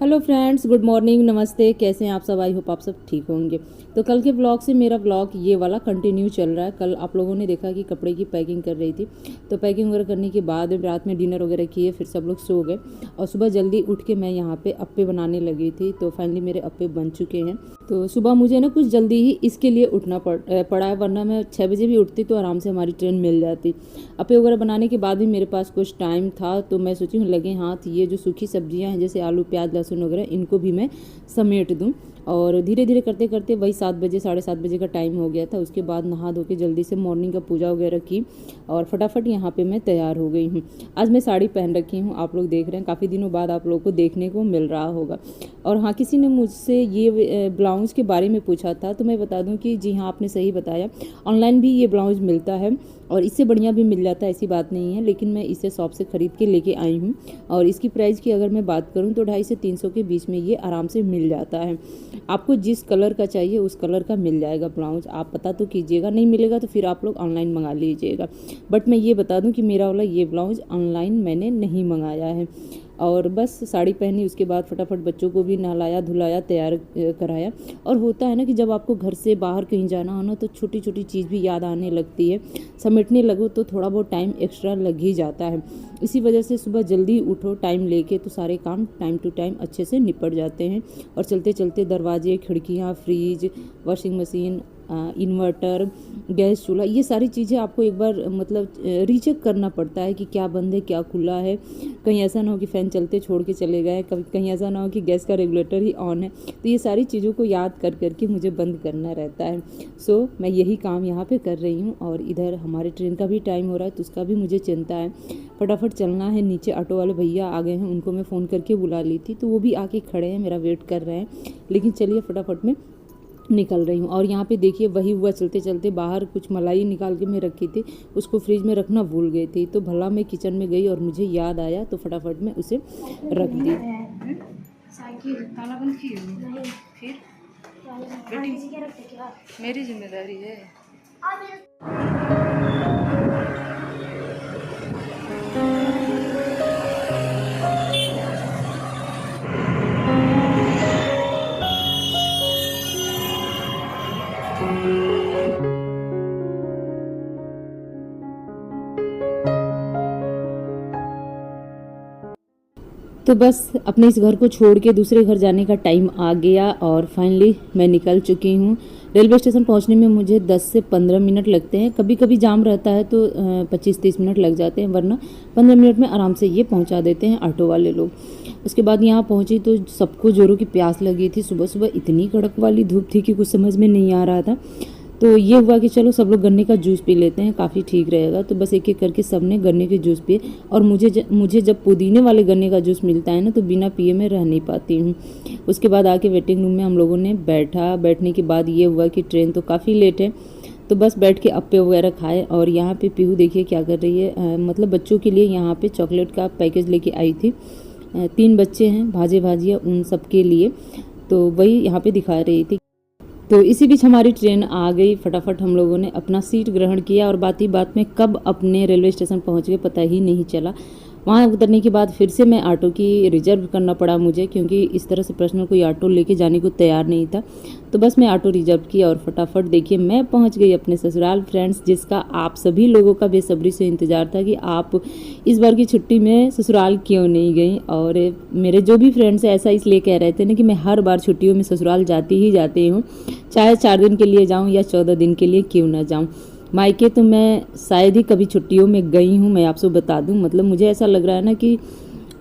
Hello friends, good morning, नमस्ते। कैसे हैं आप सब? आई होप आप सब ठीक होंगे। तो कल के ब्लॉग से मेरा ब्लॉग ये वाला कंटिन्यू चल रहा है। कल आप लोगों ने देखा कि कपड़े की पैकिंग कर रही थी, तो पैकिंग वगैरह करने के बाद रात में डिनर वगैरह किए, फिर सब लोग सो गए और सुबह जल्दी उठ के मैं यहाँ पे अप्पे बनाने लगी थी। तो फाइनली मेरे अप्पे बन चुके हैं। तो सुबह मुझे ना कुछ जल्दी ही इसके लिए उठना पड़ा है, वरना मैं 6 बजे भी उठती तो आराम से हमारी ट्रेन मिल जाती। अप्पे वगैरह बनाने के बाद भी मेरे पास कुछ टाइम था, तो मैं सोची हूँ लगे हाथ ये जो सूखी सब्जियाँ हैं जैसे आलू, प्याज, लहसुन वगैरह, इनको भी मैं समेट दूं। और धीरे धीरे करते करते वही 7 बजे, 7:30 बजे का टाइम हो गया था। उसके बाद नहा धो के जल्दी से मॉर्निंग का पूजा वगैरह की और फटाफट यहाँ पे मैं तैयार हो गई हूँ। आज मैं साड़ी पहन रखी हूँ, आप लोग देख रहे हैं, काफ़ी दिनों बाद आप लोगों को देखने को मिल रहा होगा। और हाँ, किसी ने मुझसे ये ब्लाउज़ के बारे में पूछा था, तो मैं बता दूँ कि जी हाँ, आपने सही बताया, ऑनलाइन भी ये ब्लाउज़ मिलता है और इससे बढ़िया भी मिल जाता है, ऐसी बात नहीं है। लेकिन मैं इसे शॉप से ख़रीद के लेके आई हूँ और इसकी प्राइस की अगर मैं बात करूँ तो 250 से 300 के बीच में ये आराम से मिल जाता है। आपको जिस कलर का चाहिए उस कलर का मिल जाएगा ब्लाउज। आप पता तो कीजिएगा, नहीं मिलेगा तो फिर आप लोग ऑनलाइन मंगा लीजिएगा। बट मैं ये बता दूं कि मेरा वाला ये ब्लाउज ऑनलाइन मैंने नहीं मंगाया है। और बस साड़ी पहनी, उसके बाद फटाफट बच्चों को भी नहलाया धुलाया, तैयार कराया। और होता है ना कि जब आपको घर से बाहर कहीं जाना हो ना, तो छोटी छोटी चीज़ भी याद आने लगती है, समेटने लगो तो थोड़ा बहुत टाइम एक्स्ट्रा लग ही जाता है। इसी वजह से सुबह जल्दी उठो टाइम लेके, तो सारे काम टाइम टू टाइम अच्छे से निपट जाते हैं। और चलते चलते दरवाजे, खिड़कियाँ, fridge, washing machine, inverter, gas चूल्हा, ये सारी चीज़ें आपको एक बार मतलब रीचेक करना पड़ता है कि क्या बंद है क्या खुला है। कहीं ऐसा ना हो कि फ़ैन चलते छोड़ के चले गए, कभी कहीं ऐसा ना हो कि गैस का रेगुलेटर ही ऑन है। तो ये सारी चीज़ों को याद कर करके मुझे बंद करना रहता है। सो मैं यही काम यहाँ पे कर रही हूँ। और इधर हमारे ट्रेन का भी टाइम हो रहा है, तो उसका भी मुझे चिंता है। फटाफट चलना है। नीचे ऑटो वाले भैया आ गए हैं, उनको मैं फ़ोन करके बुला ली थी, तो वो भी आके खड़े हैं, मेरा वेट कर रहे हैं। लेकिन चलिए फटाफट में निकल रही हूँ। और यहाँ पे देखिए वही हुआ, चलते चलते बाहर कुछ मलाई निकाल के मैं रखी थी, उसको फ्रिज में रखना भूल गई थी। तो भला मैं किचन में गई और मुझे याद आया, तो फटाफट में उसे रख दी। ताला बंद की नहीं, फिर बेटी मेरी जिम्मेदारी है। तो बस अपने इस घर को छोड़ के दूसरे घर जाने का टाइम आ गया और फाइनली मैं निकल चुकी हूँ। रेलवे स्टेशन पहुँचने में मुझे 10 से 15 मिनट लगते हैं। कभी कभी जाम रहता है तो 25-30 मिनट लग जाते हैं, वरना 15 मिनट में आराम से ये पहुँचा देते हैं ऑटो वाले लोग। उसके बाद यहाँ पहुँची तो सबको जोरों की प्यास लगी थी। सुबह सुबह इतनी कड़क वाली धूप थी कि कुछ समझ में नहीं आ रहा था। तो ये हुआ कि चलो सब लोग गन्ने का जूस पी लेते हैं, काफ़ी ठीक रहेगा। तो बस एक एक करके सब ने गन्ने के जूस पिए। और मुझे जब पुदीने वाले गन्ने का जूस मिलता है ना, तो बिना पिए मैं रह नहीं पाती हूँ। उसके बाद आके वेटिंग रूम में हम लोगों ने बैठने के बाद ये हुआ कि ट्रेन तो काफ़ी लेट है, तो बस बैठ के अप्पे वगैरह खाए। और यहाँ पे पीहू देखिए क्या कर रही है, मतलब बच्चों के लिए यहाँ पे चॉकलेट का पैकेज लेके आई थी। 3 बच्चे हैं, भाजे भाजिया उन सब के लिए, तो वही यहाँ पे दिखा रही थी। तो इसी बीच हमारी ट्रेन आ गई। फटाफट हम लोगों ने अपना सीट ग्रहण किया और बात ही बात में कब अपने रेलवे स्टेशन पहुंच गए पता ही नहीं चला। वहाँ उतरने के बाद फिर से मैं ऑटो की रिजर्व करना पड़ा मुझे, क्योंकि इस तरह से पर्सनल कोई ऑटो लेके जाने को तैयार नहीं था। तो बस मैं ऑटो रिजर्व की और फटाफट देखिए मैं पहुँच गई अपने ससुराल फ्रेंड्स, जिसका आप सभी लोगों का बेसब्री से इंतज़ार था कि आप इस बार की छुट्टी में ससुराल क्यों नहीं गई। और मेरे जो भी फ्रेंड्स हैं ऐसा इसलिए कह रहे थे ना कि मैं हर बार छुट्टियों में ससुराल जाती ही जाती हूँ, चाहे 4 दिन के लिए जाऊँ या 14 दिन के लिए क्यों ना जाऊँ। मायके तो मैं शायद ही कभी छुट्टियों में गई हूँ। मैं आपसे बता दूँ, मतलब मुझे ऐसा लग रहा है ना कि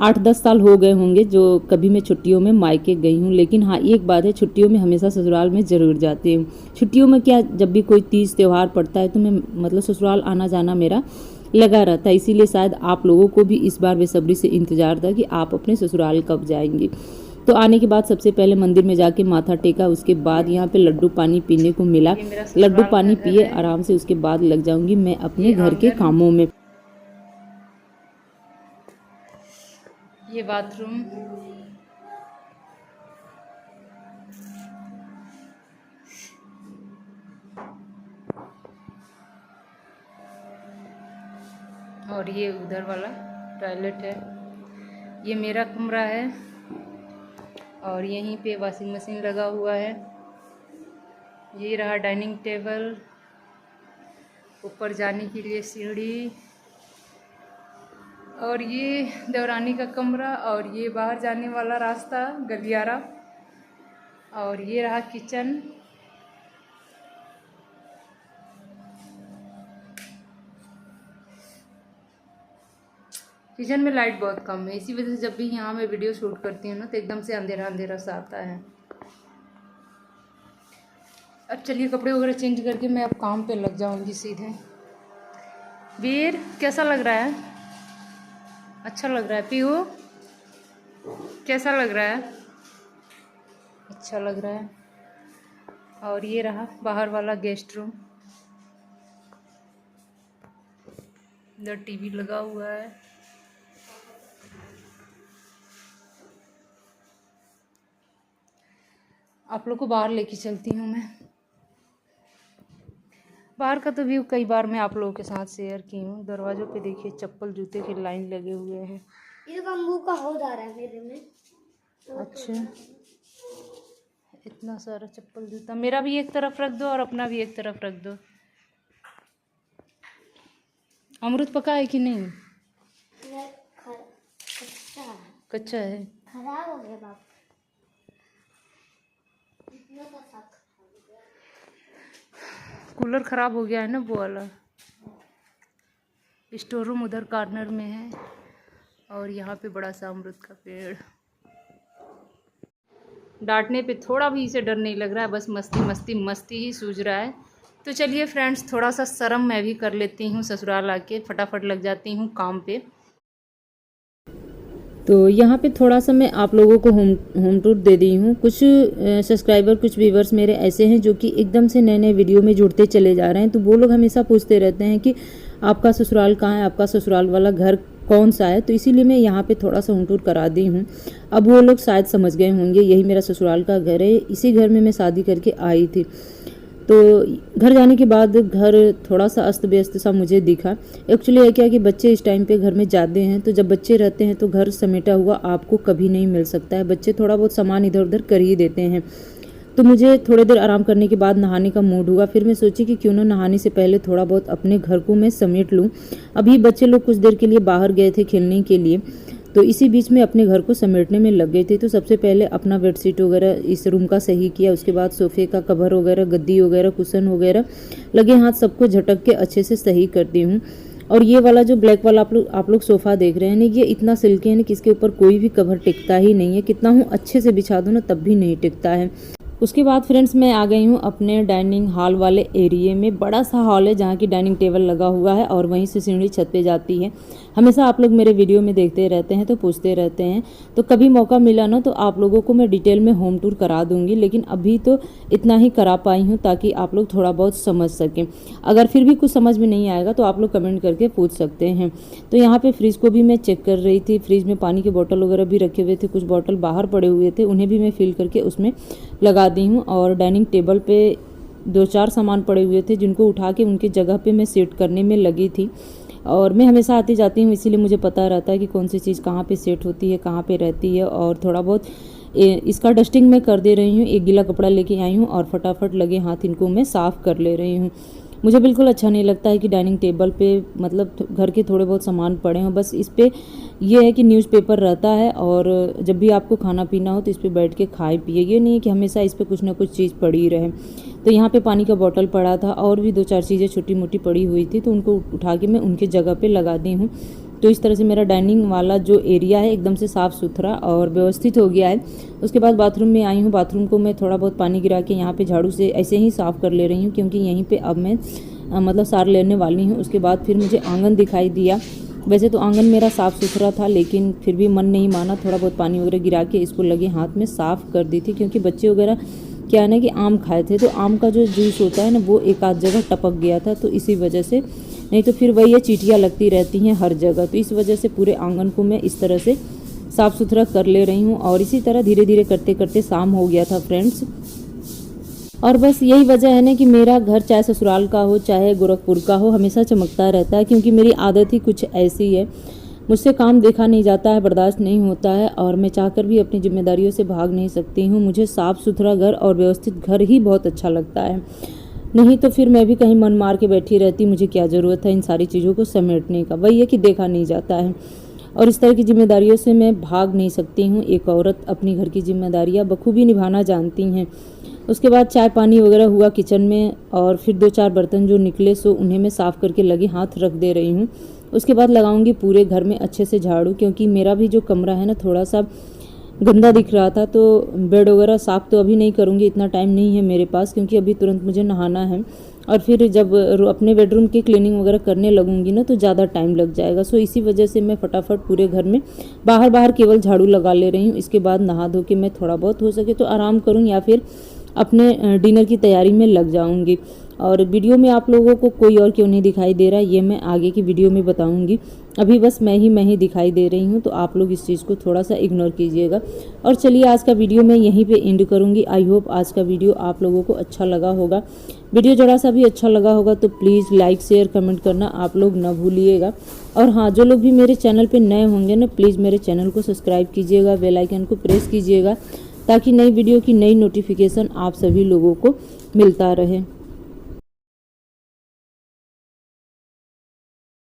8-10 साल हो गए होंगे जो कभी मैं छुट्टियों में मायके गई हूँ। लेकिन हाँ, एक बात है, छुट्टियों में हमेशा ससुराल में ज़रूर जाती हूँ। छुट्टियों में क्या, जब भी कोई तीज त्यौहार पड़ता है तो मैं मतलब ससुराल आना जाना मेरा लगा रहता है। इसीलिए शायद आप लोगों को भी इस बार बेसब्री से इंतज़ार था कि आप अपने ससुराल कब जाएंगी। तो आने के बाद सबसे पहले मंदिर में जाके माथा टेका, उसके बाद यहाँ पे लड्डू पानी पीने को मिला। लड्डू पानी पिए आराम से, उसके बाद लग जाऊंगी मैं अपने घर के कामों में। ये बाथरूम, और ये उधर वाला टॉयलेट है। ये मेरा कमरा है और यहीं पे वॉशिंग मशीन लगा हुआ है। ये रहा डाइनिंग टेबल, ऊपर जाने के लिए सीढ़ी, और ये देवरानी का कमरा, और ये बाहर जाने वाला रास्ता गलियारा, और ये रहा किचन। किचन में लाइट बहुत कम है, इसी वजह से जब भी यहाँ मैं वीडियो शूट करती हूँ ना तो एकदम से अंधेरा अंधेरा सा आता है। अब चलिए कपड़े वगैरह चेंज करके मैं अब काम पे लग जाऊँगी सीधे। वीर कैसा लग रहा है? अच्छा लग रहा है। पीहू कैसा लग रहा है? अच्छा लग रहा है। और ये रहा बाहर वाला गेस्ट रूम, इधर टीवी लगा हुआ है। आप लोग को बाहर लेके चलती हूँ मैं। बाहर का तो व्यू कई बार मैं आप लोगों के साथ शेयर की हूँ। दरवाजों पे देखिए चप्पल जूते की लाइन लगे हुए हैं। ये बम्बू का हो जा रहा है मेरे में। अच्छा, इतना सारा चप्पल जूता। मेरा भी एक तरफ रख दो और अपना भी एक तरफ रख दो। अमरूद पका है कि नहीं? कच्चा है। खराब हो गया बाप। कूलर ख़राब हो गया है ना वो वाला। स्टोर रूम उधर कॉर्नर में है, और यहाँ पे बड़ा सा अमरूद का पेड़। डांटने पे थोड़ा भी इसे डर नहीं लग रहा है, बस मस्ती मस्ती मस्ती ही सूझ रहा है। तो चलिए फ्रेंड्स, थोड़ा सा शर्म मैं भी कर लेती हूँ, ससुराल आके फटाफट लग जाती हूँ काम पे। तो यहाँ पे थोड़ा सा मैं आप लोगों को होम टूर दे दी हूँ। कुछ सब्सक्राइबर, कुछ व्यूवर्स मेरे ऐसे हैं जो कि एकदम से नए नए वीडियो में जुड़ते चले जा रहे हैं। तो वो लोग हमेशा पूछते रहते हैं कि आपका ससुराल कहाँ है, आपका ससुराल वाला घर कौन सा है। तो इसीलिए मैं यहाँ पे थोड़ा सा होम टूर करा दी हूँ। अब वो लोग शायद समझ गए होंगे, यही मेरा ससुराल का घर है। इसी घर में मैं शादी करके आई थी। तो घर जाने के बाद घर थोड़ा सा अस्त व्यस्त सा मुझे दिखा। एक्चुअली है क्या कि बच्चे इस टाइम पे घर में ज़्यादा हैं, तो जब बच्चे रहते हैं तो घर समेटा हुआ आपको कभी नहीं मिल सकता है। बच्चे थोड़ा बहुत सामान इधर उधर कर ही देते हैं। तो मुझे थोड़ी देर आराम करने के बाद नहाने का मूड हुआ। फिर मैं सोची कि क्यों ना नहाने से पहले थोड़ा बहुत अपने घर को मैं समेट लूँ। अभी बच्चे लोग कुछ देर के लिए बाहर गए थे खेलने के लिए, तो इसी बीच में अपने घर को समेटने में लग गई थी। तो सबसे पहले अपना बेडशीट वगैरह इस रूम का सही किया, उसके बाद सोफे का कवर वगैरह, गद्दी वगैरह, कुशन वगैरह लगे हाथ सबको झटक के अच्छे से सही करती हूँ। और ये वाला जो ब्लैक वाला आप लोग सोफ़ा देख रहे हैं ना, ये इतना सिल्की है ना कि इसके ऊपर कोई भी कवर टिकता ही नहीं है। कितना हूँ अच्छे से बिछा दूँ ना तब भी नहीं टिकता है। उसके बाद फ्रेंड्स मैं आ गई हूँ अपने डाइनिंग हॉल वाले एरिए में। बड़ा सा हॉल है जहाँ की डाइनिंग टेबल लगा हुआ है, और वहीं से सीढ़ी छत पे जाती है। हमेशा आप लोग मेरे वीडियो में देखते रहते हैं तो पूछते रहते हैं, तो कभी मौका मिला ना तो आप लोगों को मैं डिटेल में होम टूर करा दूंगी। लेकिन अभी तो इतना ही करा पाई हूँ ताकि आप लोग थोड़ा बहुत समझ सकें। अगर फिर भी कुछ समझ में नहीं आएगा तो आप लोग कमेंट करके पूछ सकते हैं। तो यहाँ पे फ्रिज को भी मैं चेक कर रही थी। फ्रिज में पानी के बोतल वगैरह भी रखे हुए थे, कुछ बोतल बाहर पड़े हुए थे, उन्हें भी मैं फिल करके उसमें लगा दी हूँ। और डाइनिंग टेबल पे 2-4 सामान पड़े हुए थे जिनको उठा के उनकी जगह पे मैं सेट करने में लगी थी। और मैं हमेशा आती जाती हूँ, इसीलिए मुझे पता रहता है कि कौन सी चीज़ कहाँ पे सेट होती है, कहाँ पे रहती है। और थोड़ा बहुत इसका डस्टिंग मैं कर दे रही हूँ। एक गीला कपड़ा लेके आई हूँ और फटाफट लगे हाथ इनको मैं साफ़ कर ले रही हूँ। मुझे बिल्कुल अच्छा नहीं लगता है कि डाइनिंग टेबल पे मतलब घर के थोड़े बहुत सामान पड़े हों। बस इस पे ये है कि न्यूज़पेपर रहता है, और जब भी आपको खाना पीना हो तो इस पे बैठ के खाए पिए। ये नहीं है कि हमेशा इस पे कुछ ना कुछ चीज़ पड़ी रहे। तो यहाँ पे पानी का बोतल पड़ा था, और भी 2-4 चीज़ें छोटी मोटी पड़ी हुई थी, तो उनको उठा के मैं उनके जगह पे लगा दी हूँ। तो इस तरह से मेरा डाइनिंग वाला जो एरिया है एकदम से साफ़ सुथरा और व्यवस्थित हो गया है। उसके बाद बाथरूम में आई हूँ। बाथरूम को मैं थोड़ा बहुत पानी गिरा के यहाँ पे झाड़ू से ऐसे ही साफ़ कर ले रही हूँ, क्योंकि यहीं पे अब मैं मतलब सार लेने वाली हूँ। उसके बाद फिर मुझे आंगन दिखाई दिया। वैसे तो आंगन मेरा साफ़ सुथरा था, लेकिन फिर भी मन नहीं माना, थोड़ा बहुत पानी वगैरह गिरा के इसको लगे हाथ में साफ़ कर दी थी। क्योंकि बच्चे वगैरह क्या है ना कि आम खाए थे, तो आम का जो जूस होता है ना वो एक आध जगह टपक गया था, तो इसी वजह से, नहीं तो फिर वही ये चींटियाँ लगती रहती हैं हर जगह। तो इस वजह से पूरे आंगन को मैं इस तरह से साफ़ सुथरा कर ले रही हूँ। और इसी तरह धीरे धीरे करते करते शाम हो गया था फ्रेंड्स। और बस यही वजह है ना कि मेरा घर चाहे ससुराल का हो चाहे गोरखपुर का हो, हमेशा चमकता रहता है, क्योंकि मेरी आदत ही कुछ ऐसी है। मुझसे काम देखा नहीं जाता है, बर्दाश्त नहीं होता है और मैं चाहकर भी अपनी जिम्मेदारियों से भाग नहीं सकती हूँ। मुझे साफ़ सुथरा घर और व्यवस्थित घर ही बहुत अच्छा लगता है, नहीं तो फिर मैं भी कहीं मन मार के बैठी रहती। मुझे क्या ज़रूरत है इन सारी चीज़ों को समेटने का, वही है कि देखा नहीं जाता है और इस तरह की जिम्मेदारियों से मैं भाग नहीं सकती हूँ। एक औरत अपनी घर की जिम्मेदारियाँ बखूबी निभाना जानती हैं। उसके बाद चाय पानी वगैरह हुआ किचन में और फिर 2-4 बर्तन जो निकले सो उन्हें मैं साफ़ करके लगे हाथ रख दे रही हूँ। उसके बाद लगाऊंगी पूरे घर में अच्छे से झाड़ू, क्योंकि मेरा भी जो कमरा है ना थोड़ा सा गंदा दिख रहा था। तो बेड वगैरह साफ़ तो अभी नहीं करूँगी, इतना टाइम नहीं है मेरे पास, क्योंकि अभी तुरंत मुझे नहाना है और फिर जब अपने बेडरूम की क्लीनिंग वगैरह करने लगूंगी ना तो ज़्यादा टाइम लग जाएगा। सो इसी वजह से मैं फटाफट पूरे घर में बाहर केवल झाड़ू लगा ले रही हूँ। इसके बाद नहा धो के मैं थोड़ा बहुत हो सके तो आराम करूँ या फिर अपने डिनर की तैयारी में लग जाऊंगी। और वीडियो में आप लोगों को कोई और क्यों नहीं दिखाई दे रहा ये मैं आगे की वीडियो में बताऊंगी। अभी बस मैं ही दिखाई दे रही हूँ, तो आप लोग इस चीज़ को थोड़ा सा इग्नोर कीजिएगा। और चलिए आज का वीडियो मैं यहीं पे एंड करूँगी। आई होप आज का वीडियो आप लोगों को अच्छा लगा होगा। वीडियो जरा सा भी अच्छा लगा होगा तो प्लीज़ लाइक शेयर कमेंट करना आप लोग न भूलिएगा। और हाँ, जो लोग भी मेरे चैनल पर नए होंगे ना प्लीज़ मेरे चैनल को सब्सक्राइब कीजिएगा, बेल आइकन को प्रेस कीजिएगा ताकि नई वीडियो की नई नोटिफिकेशन आप सभी लोगों को मिलता रहे।